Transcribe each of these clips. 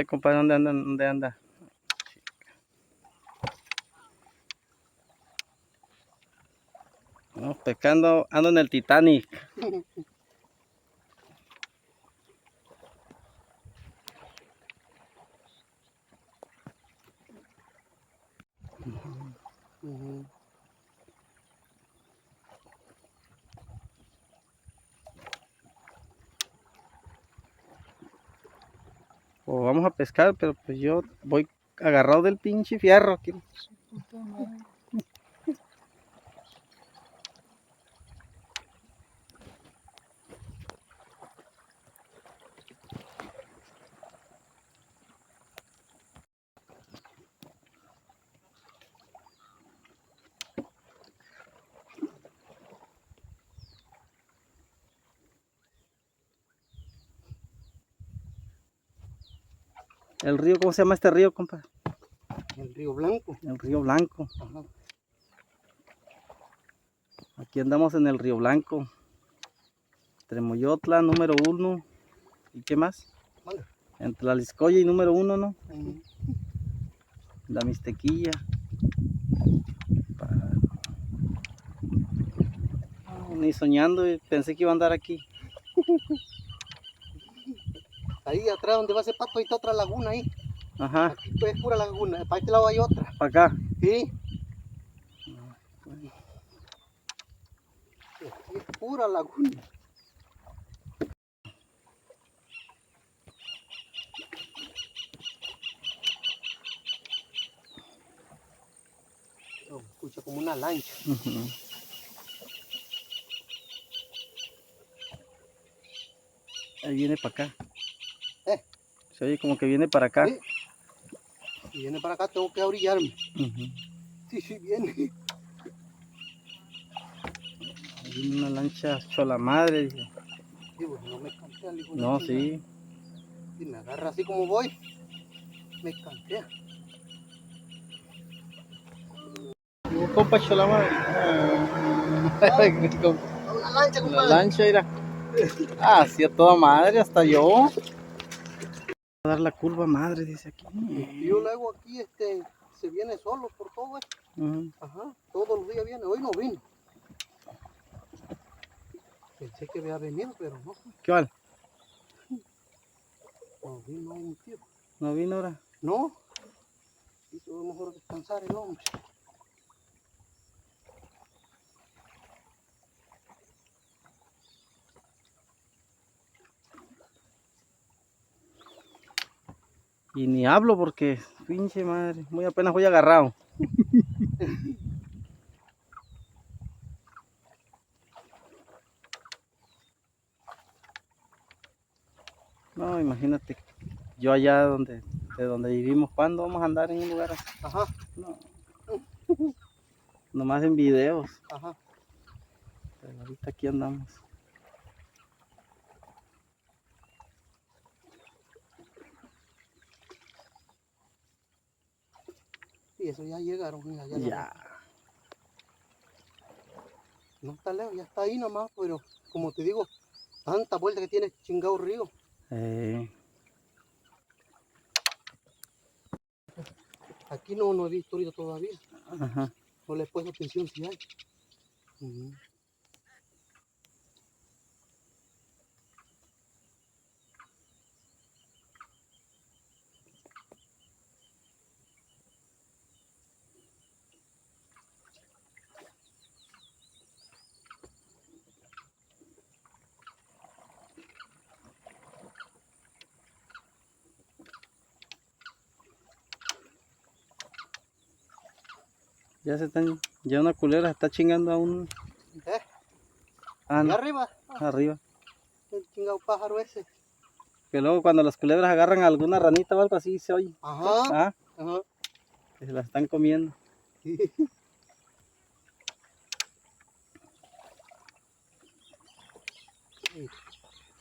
Compadre, ¿dónde anda? ¿Dónde anda? No, pescando, ando en el Titanic. O vamos a pescar, pero pues yo voy agarrado del pinche fierro aquí. El río, ¿cómo se llama este río, compa? El Río Blanco. El Río Blanco. Ajá. Aquí andamos en el Río Blanco. Tremoyotla, número 1. ¿Y qué más? ¿Dónde? En Tlaliscoya y número 1, ¿no? La Mixtequilla. Ni soñando, pensé que iba a andar aquí. Ahí atrás donde va ese pato, ahí está otra laguna ahí. Ajá. Aquí es pura laguna, para este lado hay otra. ¿Para acá? Sí. Aquí es pura laguna. Oh, escucha como una lancha. Ahí viene para acá. ¿Eh? Se oye como que viene para acá. ¿Sí? Si viene para acá tengo que orillarme. Sí, sí, viene. Ahí viene una lancha chola madre, dice. Sí, bueno, no me cantea el hijo de No, chingada. sí. Si me agarra así como voy, me cantea. Compa chola madre. Una lancha, La compadre. lancha, mira. Ah, sí, a toda madre, hasta yo. Voy a dar la curva madre, dice aquí. Yo le hago aquí, se viene solo por todo esto. Ajá, todos los días viene. Hoy no vino. Pensé que había venido, pero no. ¿Qué vale? No vino un tío. ¿No vino ahora? No. Hizo mejor descansar el hombre. Y ni hablo porque, pinche madre, muy apenas voy agarrado. No, imagínate, yo allá de donde vivimos, ¿cuándo vamos a andar en un lugar así? Ajá. No. Nomás en videos. Ajá. Pero ahorita aquí andamos. Y eso ya llegaron, mira, Ya. No está lejos, ya está ahí nomás, pero como te digo, tanta vuelta que tiene este chingado río. Aquí no he visto ahorita todavía. Ajá. No le he puesto atención si hay. Ya una culebra está chingando a un... Allá arriba. Arriba. El chingado pájaro ese. Que luego cuando las culebras agarran alguna ranita o algo así se oye. Ajá. Ajá. Que se las están comiendo. Sí.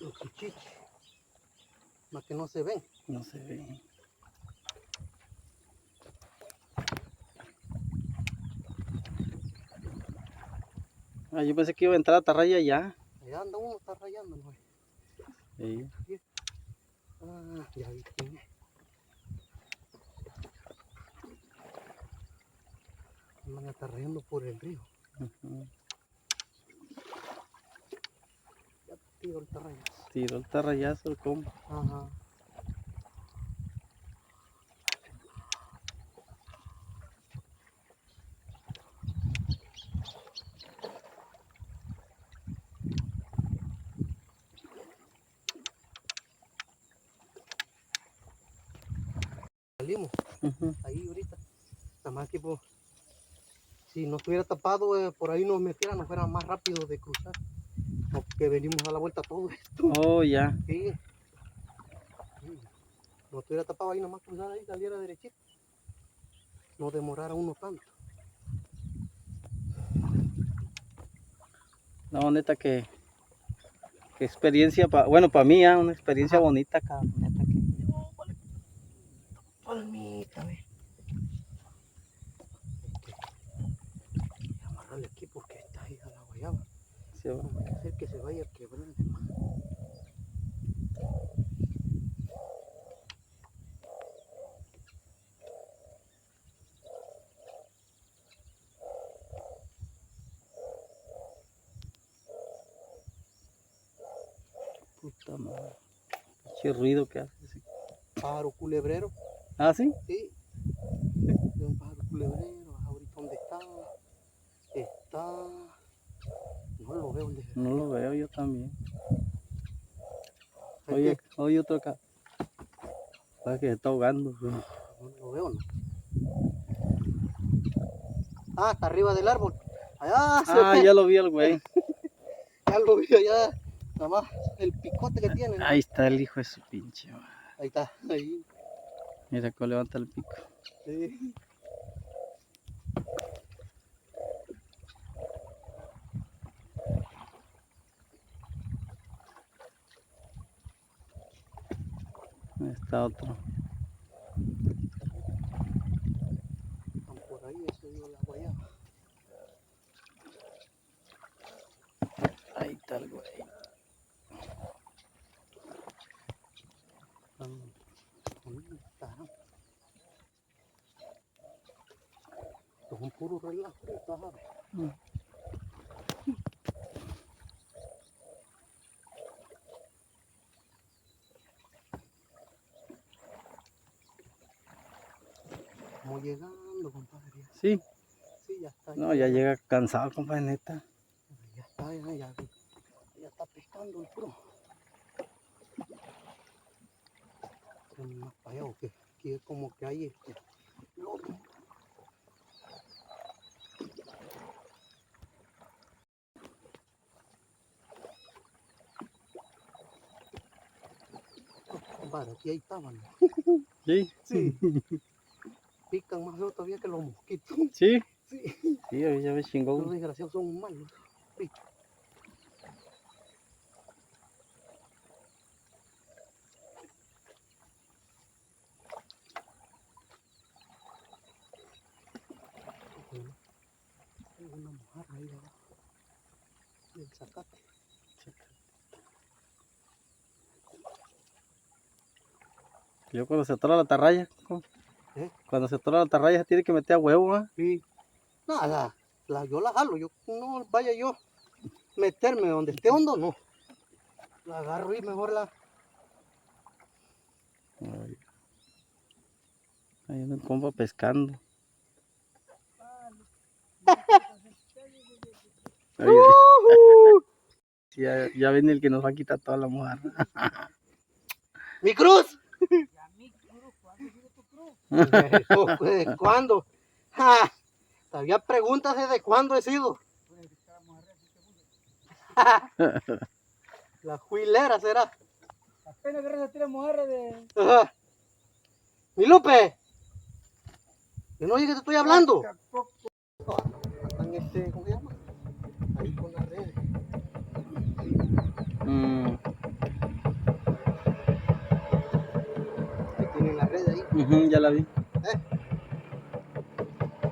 Los chichiches. Más que no se ven. No se ve. Yo pensé que iba a entrar a Atarraya ya. Allá anda uno, está rayando, ¿no? Sí. Ah, ya vi quién es. está rayando por el río. Ya tiró el tarrayazo. Tiró el tarrayazo el compa. Ajá. Salimos ahí ahorita. Nada más que pues, si no estuviera tapado, por ahí nos metiera, nos fuera más rápido de cruzar. Porque venimos a la vuelta todo esto. Oh, ya. Sí. Sí. No estuviera tapado ahí, nomás cruzar ahí, saliera derechito. No demorara uno tanto. No, neta que experiencia, bueno, para mí, una experiencia bonita, cabrón, neta que. Palmita, ve. Amarrarle aquí porque está ahí a la guayaba. Se va. No vaya a ser que se vaya a quebrar de más. Puta madre. Qué ruido que hace. Sí. Pájaro culebrero. ¿Ah, sí? Sí. De un pájaro culebrero. Ahorita dónde está. Está. No lo veo. No lo veo yo también. ¿Hay Oye, qué? oye otro acá. Parece que se está ahogando. Güey. No lo veo, ¿no? Ah, está arriba del árbol. Allá se ve. Ya lo vi el güey. Ya lo vi allá. Nada más el picote que tiene, ¿no? Ahí está el hijo de su pinche madre. Ahí está, ahí. Mira cómo levanta el pico. Sí. Ahí está otro. Están por ahí, eso dio la guayaba. Ahí está el güey. ¿Dónde estarán? Esto es un puro relajo de pájaro. Estamos llegando, compadre. Sí. Sí, ya está. No, ya llega cansado, compadre, neta. Ya está, ya está pescando el puro. Más para allá, que aquí es como que hay lodo. Compadre, aquí hay estaban. Sí. Sí. Pican más feo todavía que los mosquitos. Sí. Sí. Sí, ya me chingó. Los desgraciados son malos. Sí. Hay una mojarra ahí abajo del zacate. Yo cuando se atora la atarraya, cuando se atora la atarraya se tiene que meter a huevo, ¿eh? Sí. Nada, yo la jalo, yo no vaya yo meterme donde esté hondo, no. La agarro y mejor la... Ahí anda el compa pescando. Ya viene el que nos va a quitar toda la mojarra. ¡Mi cruz! ¿Desde cuándo? ¡Ja! Todavía preguntas desde cuándo he sido. La juilera será. Apenas que se tira mojarra de... Ajá. ¡Mi Lupe! ¿Que no oye que te estoy hablando? Están ¿cómo se llama? Ahí con las redes. Ahí tienen la red ahí. Ya la vi.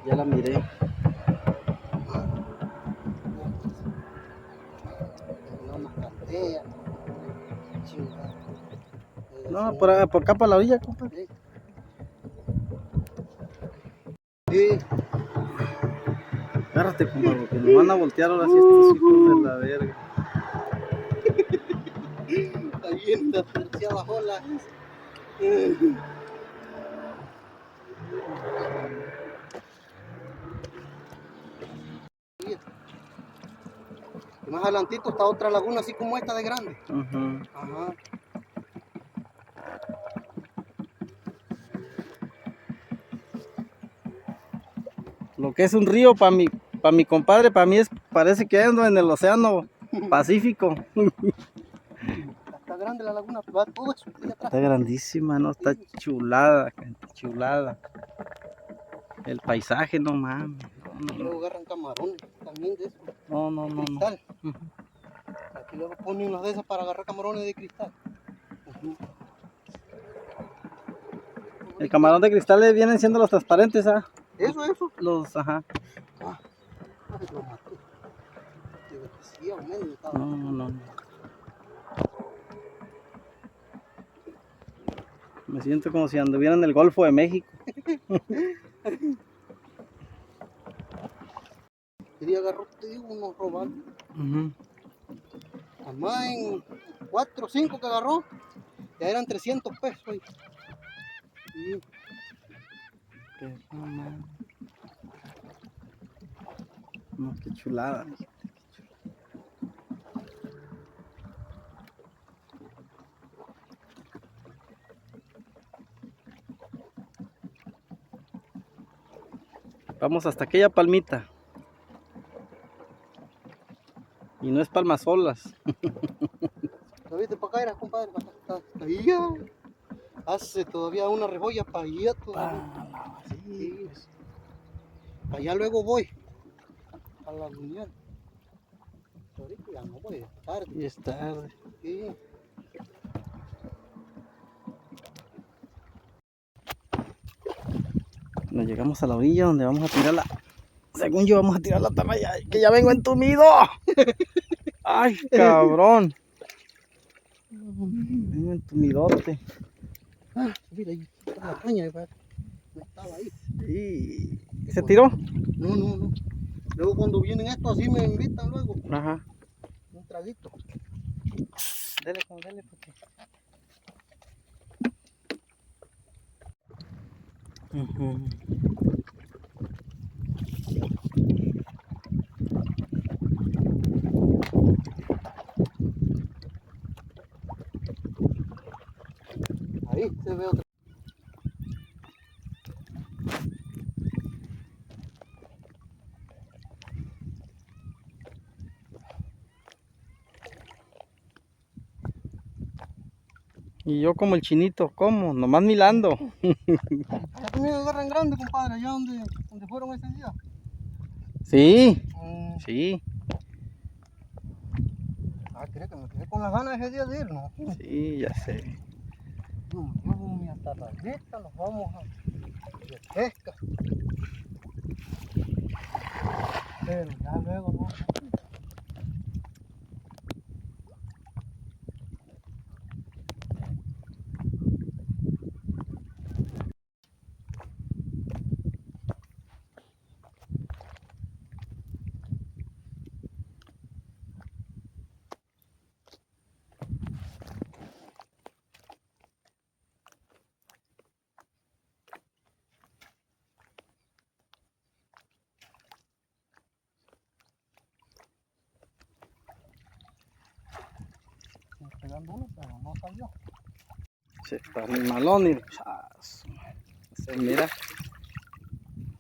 Ya la miré. Una cantea. Chingada. No, por acá para la orilla, compa. Sí. Agárrate, compadre, porque nos van a voltear ahora sí estos hijos de la verga. Ahí en las preciadas olas. Y más adelantito está otra laguna así como esta de grande. Ujú. Ajá. Lo que es un río para mi compadre, para mí parece que ando en el océano Pacífico. Está grande la laguna, va todo eso ahí atrás. Está grandísima, ¿no? Está chulada, gente, chulada. El paisaje, no mames. Luego agarran camarones también de eso. No, no, no, no. Cristal. Ujú. Aquí luego ponen unas de esas para agarrar camarones de cristal. Ujú. El camarón de cristal vienen siendo los transparentes, ¿ah? Eso. Los, ajá. Ah, lo maté. Digo que sí, al menos estaba. No, no, no. Me siento como si anduviera en el Golfo de México. Y día agarró, te digo, unos robados. Ujú. Además en 4 o 5 que agarró, ya eran 300 pesos ahí. Y Pero, no, mames. No, qué chulada. Vamos hasta aquella palmita. Y no es palmas solas. ¿lo viste para acá, era, compadre? Hasta ahí ya. Hace todavía una rebolla para allá todavía. Sí. Para allá luego voy. A la unión. Ahorita ya no voy, es tarde. Y es tarde. Sí. Nos llegamos a la orilla donde vamos a tirar la... Según yo vamos a tirar la atarraya, que ya vengo entumido. Ay, cabrón. Vengo entumidote. Ah, mira, ahí está la caña, no estaba ahí. ¿Y se tiró? No. Luego cuando vienen estos así me invitan luego. Ajá. Un traguito. Dele, dele, porque... Ahí se ve otra. Y yo como el chinito, ¿cómo? Nomás milando. Ya también agarran grande, compadre, allá donde fueron ese día. Sí, Mm. sí, Ah, ¿crees que me quedé con las ganas ese día de ir? No. sí, ya sé. No me llevo mi atarrayeta, nos vamos a de pesca. Pero ya luego no. Pegando uno, pero no salió. Sí, está muy malón y... Se mira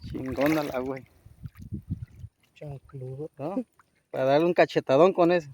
chingona la güey, Chancludo. ¿no? Para darle un cachetadón con eso.